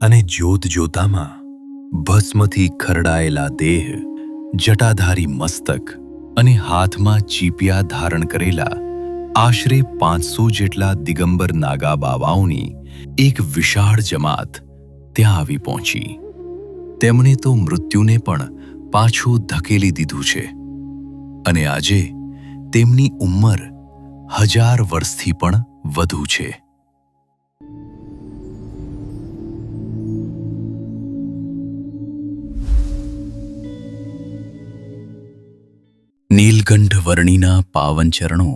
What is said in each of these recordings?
અને જોત જોતામાં ભસ્મથી ખરડાયેલા દેહ, જટાધારી મસ્તક અને હાથમાં ચીપિયા ધારણ કરેલા આશરે 500 જેટલા દિગંબર નાગા બાવાઓની એક વિશાળ જમાત ત્યાં આવી પહોંચી. તેમણે તો મૃત્યુને પણ પાછું ધકેલી દીધું છે અને આજે તેમની ઉંમર 1000 વર્ષથી પણ વધુ છે. નીલકંઠ વર્ણિના પાવન ચરણો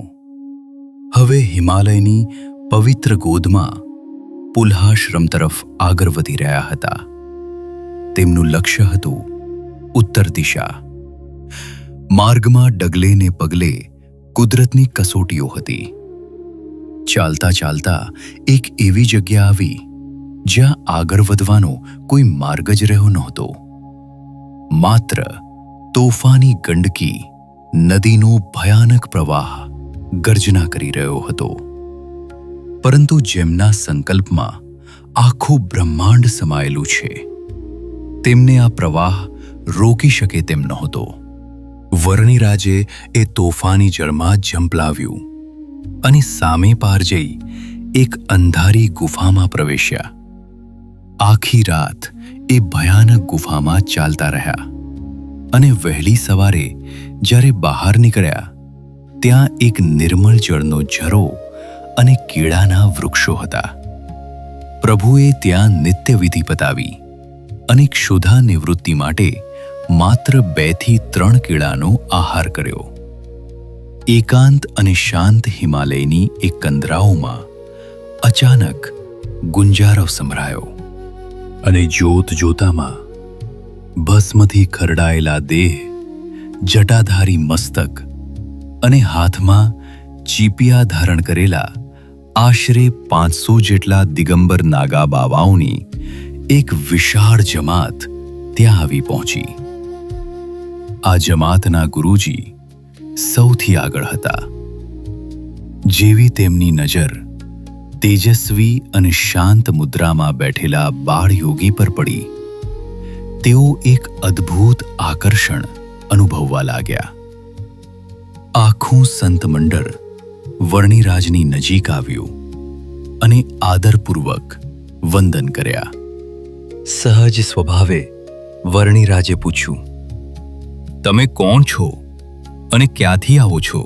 હવે હિમાલયની પવિત્ર ગોદમાં પુલ્હાશ્રમ તરફ આગળ વધી રહ્યા હતા. તેમનું લક્ષ્ય હતું ઉત્તર દિશા. માર્ગમાં ડગલે ને પગલે કુદરતની કસોટીઓ હતી. ચાલતા ચાલતા એક એવી જગ્યા આવી જ્યાં આગળ વધવાનો કોઈ માર્ગ જ રહ્યો નહોતો. માત્ર તોફાની ગંડકી નદીનો ભયાનક પ્રવાહ ગર્જના કરી રહ્યો હતો. પરંતુ જેમના સંકલ્પમાં આખું બ્રહ્માંડ સમાયેલું છે, તેમને આ પ્રવાહ રોકી શકે તેમ નહોતો. વર્ણિરાજે એ તોફાની જળમાં ઝંપલાવ્યું અને સામે પાર જઈ એક અંધારી ગુફામાં પ્રવેશ્યા. આખી રાત એ ભયાનક ગુફામાં ચાલતા રહ્યા અને વહેલી સવારે જ્યારે બહાર નીકળ્યા, ત્યાં એક નિર્મળ જળનો ઝરો અને કેળાના વૃક્ષો હતા. પ્રભુએ ત્યાં નિત્યવિધિ પતાવી અને ક્ષુધા નિવૃત્તિ માટે માત્ર 2 થી 3 કેળાનો આહાર કર્યો. એકાંત અને શાંત હિમાલયની એક કંદરાઓમાં અચાનક ગુંજારવ સંભળાયો અને જોત જોતામાં ભસ્મથી ખરડાયેલા દેહ, જટાધારી મસ્તક અને હાથમાં ચીપિયા ધારણ કરેલા આશરે 500 જેટલા દિગંબર નાગા બાવાઓની એક વિશાળ જમાત ત્યાં આવી પહોંચી. આ જમાતના ગુરુજી સૌથી આગળ હતા. જેવી તેમની નજર તેજસ્વી અને શાંત મુદ્રામાં બેઠેલા બાળયોગી પર પડી, તેઓ એક અદ્ભુત આકર્ષણ અનુભવવા લાગ્યા. આખું સંત મંડળ વર્ણિરાજની નજીક આવ્યું અને આદરપૂર્વક વંદન કર્યા. સહજ સ્વભાવે વર્ણિરાજે પૂછ્યું, તમે કોણ છો અને ક્યાંથી આવો છો?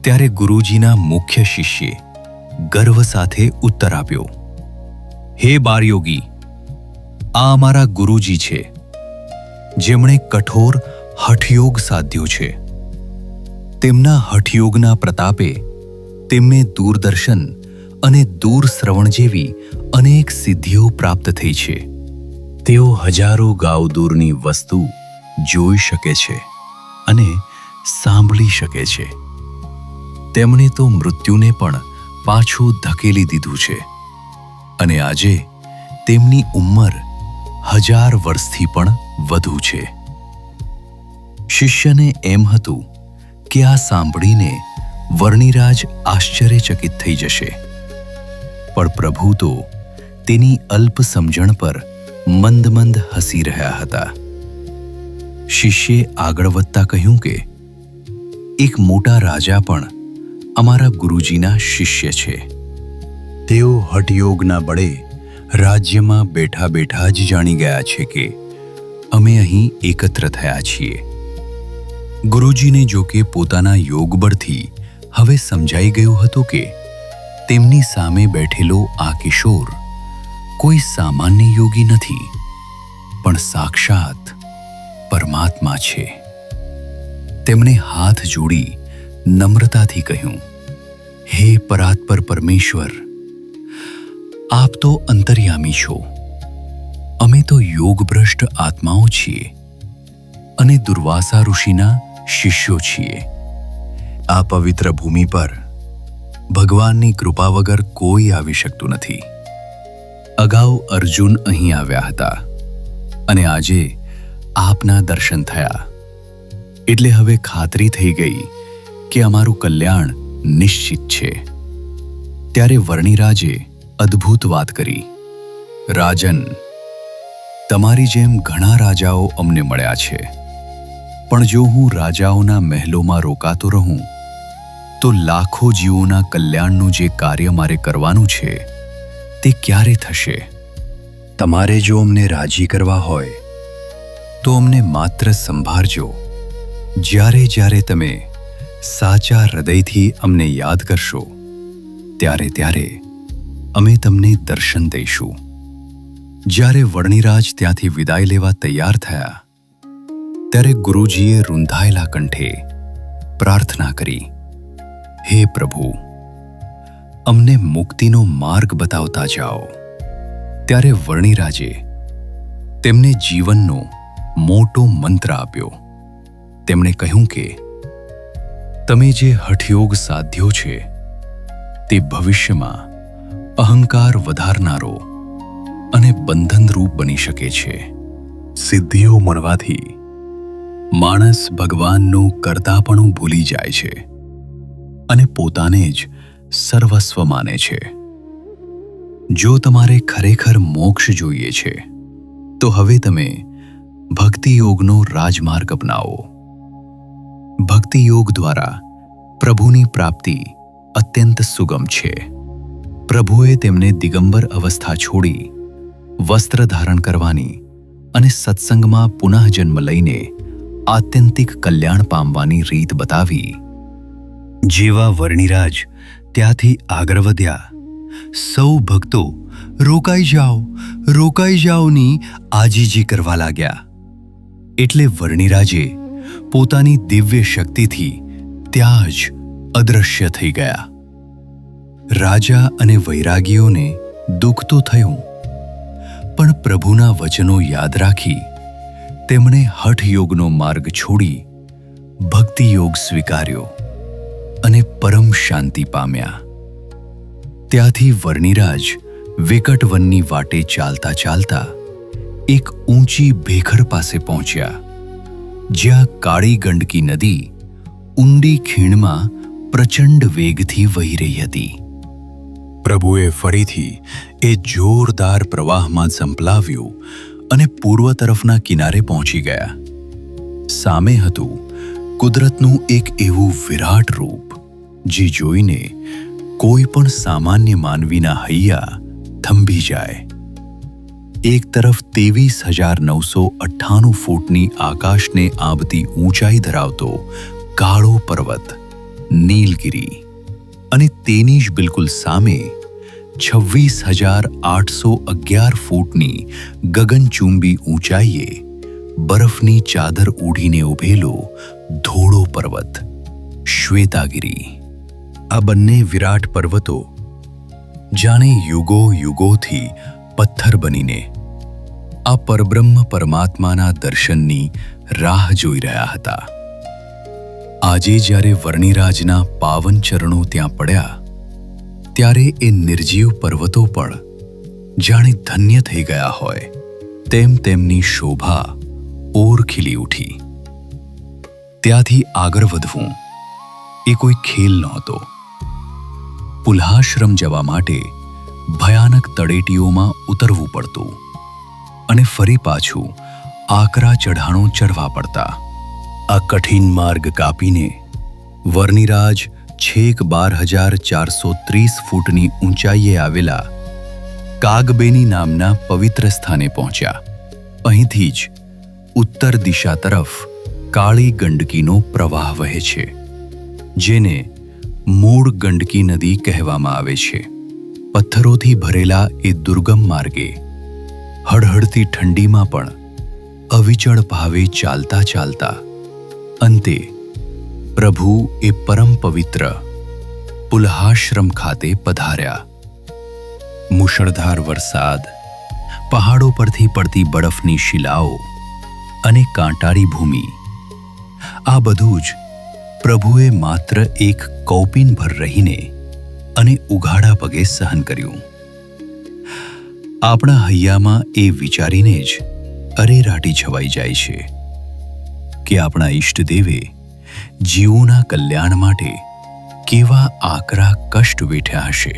ત્યારે ગુરુજીના મુખ્ય શિષ્યે ગર્વ સાથે ઉત્તર આપ્યો, હે બાળયોગી, આ અમારા ગુરુજી છે, જેમણે કઠોર હઠયોગ સાધ્યો છે. તેમના હઠયોગના પ્રતાપે તેમને દૂરદર્શન અને દૂરશ્રવણ જેવી અનેક સિદ્ધિઓ પ્રાપ્ત થઈ છે. તેઓ હજારો ગાઉ દૂરની વસ્તુ જોઈ શકે છે અને સાંભળી શકે છે. તેમણે તો મૃત્યુને પણ પાછું ધકેલી દીધું છે અને આજે તેમની ઉંમર 1000 વર્ષથી પણ વધુ છે. શિષ્યને એમ હતું કે આ સાંભળીને વર્ણિરાજ આશ્ચર્યચકિત થઈ જશે, પણ પ્રભુ તો તેની અલ્પ સમજણ પર મંદ મંદ હસી રહ્યા હતા. શિષ્યે આગળ વધતા કહ્યું કે એક મોટા રાજા પણ અમારા ગુરુજીના શિષ્ય છે. તેઓ હઠયોગના બળે રાજ્યમાં બેઠા બેઠા જ જાણી ગયા છે કે અમે અહીં એકત્ર થયા છીએ. ગુરુજીને જો કે પોતાના યોગબળથી હવે સમજાઈ ગયું હતું કે તેમની સામે બેઠેલો આ કિશોર કોઈ સામાન્ય યોગી નથી, પણ સાક્ષાત પરમાત્મા છે. તેમણે હાથ જોડી નમ્રતાથી કહ્યું, હે પરાત્પર પરમેશ્વર, આપ તો અંતર્યામી છો. અમે તો યોગભ્રષ્ટ આત્માઓ છીએ અને દુર્વાસા ઋષિના શિષ્યો છીએ. આ પવિત્ર ભૂમિ પર ભગવાનની કૃપા વગર કોઈ આવી શકતું નથી. અગાઉ અર્જુન અહીં આવ્યા હતા અને આજે આપના દર્શન થયા, એટલે હવે ખાતરી થઈ ગઈ કે અમારું કલ્યાણ નિશ્ચિત છે. ત્યારે વર્ણિરાજે અદ્ભુત વાત કરી, રાજન, તમારી જેમ ઘણા રાજાઓ અમને મળ્યા છે, પણ જો હું રાજાઓના મહેલોમાં રોકાતો રહું તો લાખો જીવોના કલ્યાણનું જે કાર્ય મારે કરવાનું છે તે ક્યારે થશે? તમારે જો અમને રાજી કરવા હોય તો અમને માત્ર સંભાળજો. જ્યારે જ્યારે તમે સાચા હૃદયથી અમને યાદ કરશો ત્યારે ત્યારે અમે તમને દર્શન દઈશું. જ્યારે વર્ણિરાજ ત્યાંથી વિદાય લેવા તૈયાર થયા ત્યારે ગુરુજીએ રૂંધાયેલા કંઠે પ્રાર્થના કરી, હે પ્રભુ, અમને મુક્તિનો માર્ગ બતાવતા જાઓ. ત્યારે વર્ણિરાજે તેમને જીવનનો મોટો મંત્ર આપ્યો. તેમણે કહ્યું કે તમે જે હઠયોગ સાધ્યો છે તે ભવિષ્યમાં અહંકાર વધારનારો અને બંધનરૂપ બની શકે છે. સિદ્ધિઓ મળવાથી માણસ ભગવાનનું કરતાપણું ભૂલી જાય છે અને પોતાને જ સર્વસ્વ માને છે. જો તમારે ખરેખર મોક્ષ જોઈએ છે તો હવે તમે ભક્તિ યોગનો રાજમાર્ગ અપનાવો. ભક્તિ યોગ દ્વારા પ્રભુની પ્રાપ્તિ અત્યંત સુગમ છે. પ્રભુએ તેમને દિગંબર અવસ્થા છોડી વસ્ત્ર ધારણ કરવાની અને સત્સંગમાં પુનઃજન્મ લઈને આત્યંતિક કલ્યાણ પામવાની રીત બતાવી. જેવા વર્ણિરાજ ત્યાંથી આગળ વધ્યા, સૌ ભક્તો રોકાઈ જાઓની આજીજી કરવા લાગ્યા. એટલે વર્ણિરાજે પોતાની દિવ્ય શક્તિથી ત્યાં જ અદૃશ્ય થઈ ગયા. રાજા અને વૈરાગીઓને દુઃખ તો થયું, પણ પ્રભુના વચનો યાદ રાખી તેમણે હઠયોગનો માર્ગ છોડી ભક્તિ યોગ સ્વીકાર્યો અને પરમ શાંતિ પામ્યા. ત્યાંથી વર્ણિરાજ વિકટ વનની વાટે ચાલતા ચાલતા એક ઊંચી ભેખર પાસે પહોંચ્યા, જ્યાં કાળી ગંડકી નદી ઊંડી ખીણમાં પ્રચંડ વેગથી વહી રહી હતી. પ્રભુએ ફરીથી એ જોરદાર પ્રવાહમાં ઝંપલાવ્યું અને પૂર્વ તરફના કિનારે પહોંચી ગયા. સામે હતું કુદરતનું એક એવું વિરાટ રૂપ જે જોઈને કોઈ પણ સામાન્ય માનવીના હૈયા થંભી જાય. એક તરફ 23,998 ફૂટની આકાશને આંબતી ઊંચાઈ ધરાવતો કાળો પર્વત નીલગિરી, અને તેની જ બિલકુલ સામે 26,811 ફૂટની ગગનચુંબી ઊંચાઈએ બરફની ચાદર ઓઢીને ઉભેલો ધોળો પર્વત શ્વેતાગિરી. આ બંને વિરાટ પર્વતો જાણે યુગો યુગોથી પથ્થર બનીને આ પરબ્રહ્મ પરમાત્માના દર્શનની રાહ જોઈ રહ્યા હતા. આજે જ્યારે વર્ણિરાજના પાવન ચરણો ત્યાં પડ્યા ત્યારે એ નિર્જીવ પર્વતો પણ જાણે ધન્ય થઈ ગયા હોય તેમ તેમની શોભા ઓર ખીલી ઉઠી. ત્યાંથી આગળ વધવું એ કોઈ ખેલ નહોતો. પુલ્હાશ્રમ જવા માટે ભયાનક તળેટીઓમાં ઉતરવું પડતું અને ફરી પાછું આકરા ચઢાણો ચડવા પડતા. આ કઠિન માર્ગ કાપીને વર્ણિરાજ છેક 12,430 ફૂટની ઊંચાઈએ આવેલા કાગબેની નામના પવિત્ર સ્થાને પહોંચ્યા. અહીંથી જ ઉત્તર દિશા તરફ કાળી ગંડકીનો પ્રવાહ વહે છે, જેને મૂળ ગંડકી નદી કહેવામાં આવે છે. પથ્થરોથી ભરેલા એ દુર્ગમ માર્ગે હળહળતી ઠંડીમાં પણ અવિચળ ભાવે ચાલતા ચાલતા અંતે પ્રભુ એ પરમ પવિત્ર પુલ્હાશ્રમ ખાતે પધાર્યા. મુશળધાર વરસાદ, પહાડો પરથી પડતી બરફની શિલાઓ અને કાંટાળી ભૂમિ, આ બધું જ પ્રભુએ માત્ર એક કૌપિન ભર રહીને અને ઉઘાડા પગે સહન કર્યું. આપણા હૈયામાં એ વિચારીને જ અરેરાટી છવાઈ જાય છે કે આપણા ઈષ્ટદેવે જીવોના કલ્યાણ માટે કેવા આકરા કષ્ટ વેઠ્યા હશે.